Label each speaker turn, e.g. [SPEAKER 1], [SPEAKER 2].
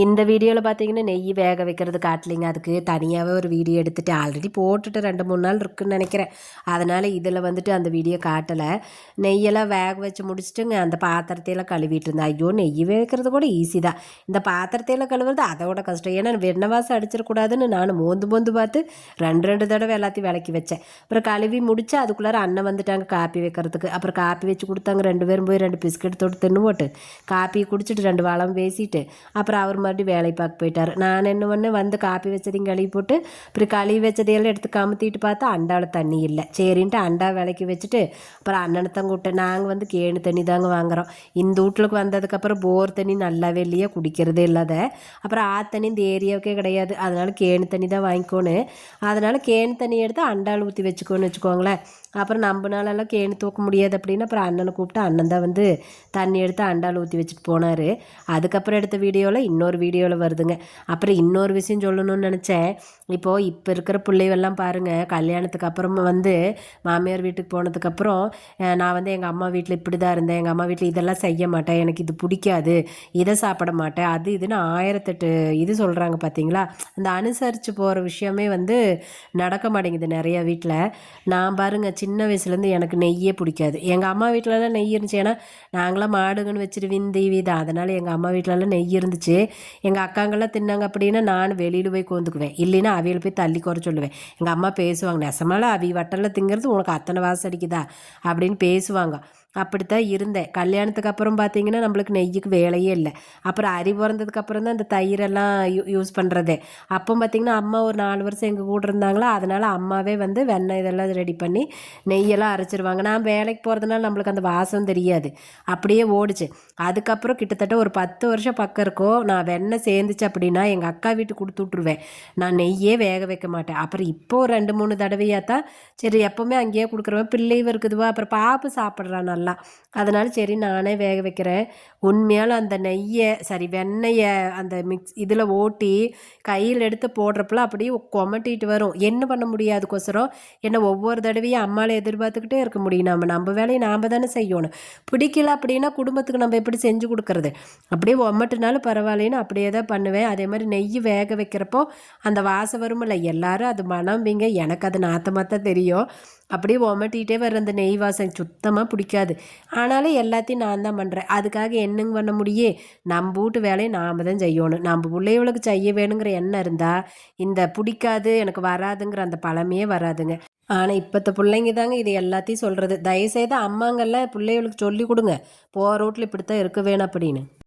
[SPEAKER 1] இந்த வீடியோவில் பார்த்தீங்கன்னா நெய் வேக வைக்கிறது காட்டலிங்க. அதுக்கு தனியாகவே ஒரு வீடியோ எடுத்துகிட்டு ஆல்ரெடி போட்டுட்டு 2-3 நாள் இருக்குன்னு நினைக்கிறேன். அதனால் இதில் வந்துட்டு அந்த வீடியோ காட்டலை. நெய்யெல்லாம் வேக வச்சு முடிச்சுட்டுங்க அந்த பாத்திரத்தையெல்லாம் கழுவிட்டு இருந்தேன். ஐயோ, நெய் வைக்கிறது கூட ஈஸி தான். இந்த பாத்திரத்தையெல்லாம் கழுவுறது அதோட கஷ்டம். ஏன்னா வெண்ணவாசம் அடிச்சிடக்கூடாதுன்னு நான் மோந்து பார்த்து 2 தடவை எல்லாத்தையும் விளக்கி வச்சேன். அப்புறம் கழுவி முடிச்சு அதுக்குள்ளார அண்ணன் வந்துட்டாங்க காப்பி வைக்கிறதுக்கு. அப்புறம் காப்பி வச்சு கொடுத்தாங்க. 2 பேரும் போய் 2 பிஸ்கட் தொட்டு தின்னு போட்டு காப்பி குடிச்சிட்டு 2 வளம் பேசிட்டு அப்புறம் அவர் மறுபடியும் வேலை பார்க்க போயிட்டார். நான் என்ன பண்ணேன், வந்து காப்பி வச்சதையும் கழுவி போட்டு அப்புறம் கழுவி வச்சதையெல்லாம் எடுத்து கமுத்திட்டு பார்த்தா அண்டாவில் தண்ணி இல்லை. சரின்ட்டு அண்டா விளக்கி வச்சுட்டு அப்புறம் அண்ணனை தான் கூப்பிட்டேன். நாங்கள் வந்து கேணு தண்ணி தாங்க வாங்குகிறோம். இந்த வீட்டுக்கு வந்ததுக்கப்புறம் போர் தண்ணி நல்லாவே இல்லையா, குடிக்கிறதே இல்லாத. அப்புறம் ஆத்தண்ணி இந்த ஏரியாவுக்கே கிடையாது. அதனால் கேணு தண்ணி தான் வாங்கிக்கோன்னு. அதனால் கேணு தண்ணி எடுத்து அண்டாவில் ஊற்றி வச்சுக்கோன்னு வச்சுக்கோங்களேன். அப்புறம் நம்மளாலெல்லாம் கேணு தூக்க முடியாது அப்படின்னு அப்புறம் அண்ணனை கூப்பிட்டு அண்ணன் தான் வந்து தண்ணி எடுத்து அண்டாவில் ஊற்றி வச்சுட்டு போனார். அதுக்கப்புறம் எடுத்த வீடியோவில் இன்னொரு வீடியோவில் வருதுங்க. அப்புறம் இன்னொரு விஷயம் சொல்லணும்னு நினச்சேன். இப்போது இப்போ இருக்கிற பிள்ளைகள்லாம் பாருங்கள், கல்யாணத்துக்கு அப்புறமா வந்து மாமியார் வீட்டுக்கு போனதுக்கப்புறம் நான் வந்து எங்கள் அம்மா வீட்டில் இப்படி தான் இருந்தேன், எங்கள் அம்மா வீட்டில் இதெல்லாம் செய்ய மாட்டேன், எனக்கு இது பிடிக்காது, இதை சாப்பிட மாட்டேன், அது இதுன்னு 1008 இது சொல்கிறாங்க பார்த்தீங்களா. அந்த அனுசரித்து போகிற விஷயமே வந்து நடக்க மாட்டேங்குது நிறையா வீட்டில். நான் பாருங்கள், சின்ன வயசுலேருந்து எனக்கு நெய்யே பிடிக்காது. எங்கள் அம்மா வீட்டிலலாம் நெய் இருந்துச்சு. ஏன்னா நாங்களாம் மாடுங்கன்னு வச்சுட்டு விந்தி தான். அதனால் எங்கள் அம்மா வீட்டிலலாம் நெய் இருந்துச்சு. எங்கள் அக்காங்கெல்லாம் தின்னாங்க அப்படின்னா நான் வெளியில் போய் கோந்துக்குவேன். இல்லைன்னா அவியில் போய் தள்ளி குறை சொல்லுவேன். எங்கள் அம்மா பேசுவாங்க, நெசமால அவி வட்டலில் திங்கிறது உனக்கு அத்தனை வாசம் அடிக்குதா அப்படின்னு பேசுவாங்க. அப்படித்தான் இருந்தேன். கல்யாணத்துக்கு அப்புறம் பார்த்தீங்கன்னா நம்மளுக்கு நெய்யுக்கு வேலையே இல்லை. அப்புறம் அரி பிறந்ததுக்கப்புறம் தான் இந்த தயிரெல்லாம் யூஸ் பண்ணுறதே. அப்போ பார்த்திங்கன்னா அம்மா ஒரு 4 வருஷம் எங்கள் கூட இருந்தாங்களா, அதனால் அம்மாவே வந்து வெண்ணெய் இதெல்லாம் ரெடி பண்ணி நெய்யெல்லாம் அரைச்சிருவாங்க. நான் வேலைக்கு போகிறதுனால நம்மளுக்கு அந்த வாசம் தெரியாது, அப்படியே ஓடிச்சு. அதுக்கப்புறம் கிட்டத்தட்ட ஒரு 10 வருஷம் பக்கம் இருக்கும். நான் வெண்ணெய் சேர்ந்துச்சு அப்படின்னா எங்கள் அக்கா வீட்டுக்கு கொடுத்து விட்ருவேன். நான் நெய்யே வேக வைக்க மாட்டேன். அப்புறம் இப்போ 2-3 தடவையாக தான் சரி எப்போவுமே அங்கேயே கொடுக்குறவன் பிள்ளையும் இருக்குதுவா, அப்புறம் பாப்பு சாப்பிட்றான் நல்லா. அதனால சரி நானே வேக வைக்கிறேன். உண்மையாலும் அந்த நெய்யை சரி வெண்ணெயை அந்த இதில் ஓட்டி கையில் எடுத்து போடுறப்பெல்லாம் அப்படியே கொமட்டிட்டு வரும். என்ன பண்ண முடியாதுக்கோசரம் என்ன ஒவ்வொரு தடவையும் அம்மாவை எதிர்பார்த்துக்கிட்டே இருக்க முடியும். நம்ம வேலையை நாம் தானே செய்யணும். பிடிக்கல அப்படின்னா குடும்பத்துக்கு நம்ம எப்படி செஞ்சு கொடுக்கறது. அப்படியே ஒம்மட்டுனாலும் பரவாயில்லைன்னு அப்படியே தான் பண்ணுவேன். அதே மாதிரி நெய் வேக வைக்கிறப்போ அந்த வாசம் வருமில்ல, எல்லாரும் அது மணம்பிங்க. எனக்கு அது நாத்தமாக தான் தெரியும். அப்படியே ஒமட்டிகிட்டே வர்ற அந்த நெய் வாசம் சுத்தமாக பிடிக்காது. ஆனாலும் எல்லாத்தையும் நான் தான் பண்ணுறேன். அதுக்காக என்னங்க பண்ண முடியே, நம்ம வீட்டு வேலையை நாம் தான் செய்யணும். நம்ம பிள்ளைகளுக்கு செய்ய வேணுங்கிற எண்ணம் இருந்தால் இந்த பிடிக்காது எனக்கு வராதுங்கிற அந்த பழமையே வராதுங்க. ஆனால் இப்போத்த பிள்ளைங்க தாங்க இது எல்லாத்தையும் சொல்கிறது. தயவுசெய்து அம்மாங்கெல்லாம் பிள்ளைகளுக்கு சொல்லி கொடுங்க, போகிற ரோட்டில் இப்படித்தான் இருக்க வேணும் அப்படின்னு.